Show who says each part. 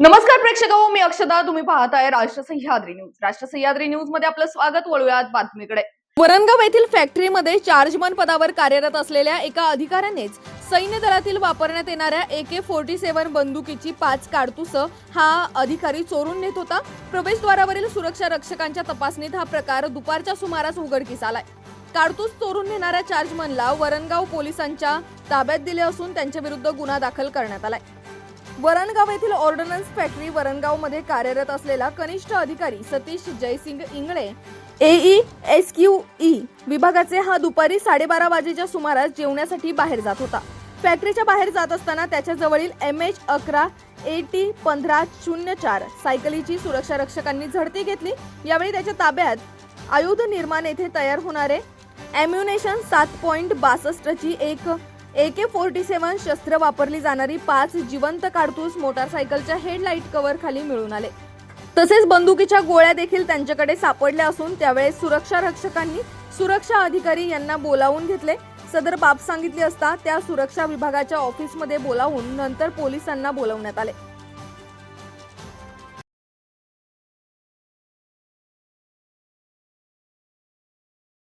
Speaker 1: नमस्कार प्रेक्षकांनो, मी अक्षता. तुम्ही पाहताय राष्ट्र सह्याद्री न्यूज. राष्ट्र सह्याद्री न्यूज मध्ये आपलं स्वागत. वळूयात बातमीकडे. वरणगाव येथील फॅक्टरीमध्ये चार्जमन पदावर कार्यरत असलेल्या एका अधिकाऱ्यानेच सैन्य दलातील वापरण्यात येणाऱ्या AK-47 बंदुकीची 5 काडतुस हा अधिकारी चोरून नेत होता. प्रवेशद्वारावरील सुरक्षा रक्षकांच्या तपासणीत हा प्रकार दुपारच्या सुमारास उघडकीस आलाय. काडतूस चोरून नेणाऱ्या चार्जमनला वरणगाव पोलिसांच्या ताब्यात दिले असून त्यांच्या विरुद्ध गुन्हा दाखल करण्यात आलाय. वरणगाव येथील ऑर्डनन्स फॅक्टरी वरणगाव मध्ये कार्यरत असलेला कनिष्ठ अधिकारी सतीश जयसिंग इंगळे AESQE विभागाचे हा दुपारी 12:30 वाजेच्या सुमारास जेवण्यासाठी बाहेर जात होता. फॅक्टरीच्या बाहेर जात असताना त्याच्या जवळील MH11 AT-1504 सायकलीची सुरक्षा रक्षकांनी झडती घेतली. यावेळी त्याच्या ताब्यात आयुध निर्माण येथे तयार होणारे अॅम्युनेशन 7.62 ची एक AK-47 शस्त्र वापरली जाणारी 5 जिवंत काडतूस मोटारसायकलच्या हेडलाईट कव्हर खाली मिळून आले. तसेच बंदुकीच्या गोळ्या देखील त्यांच्याकडे सापडल्या असून त्यावेळेस सुरक्षा रक्षकांनी सुरक्षा अधिकारी यांना बोलावून घेतले. सदर बाब सांगितली असता त्या सुरक्षा विभागाच्या ऑफिसमध्ये बोलावून नंतर पोलिसांना बोलवण्यात आले.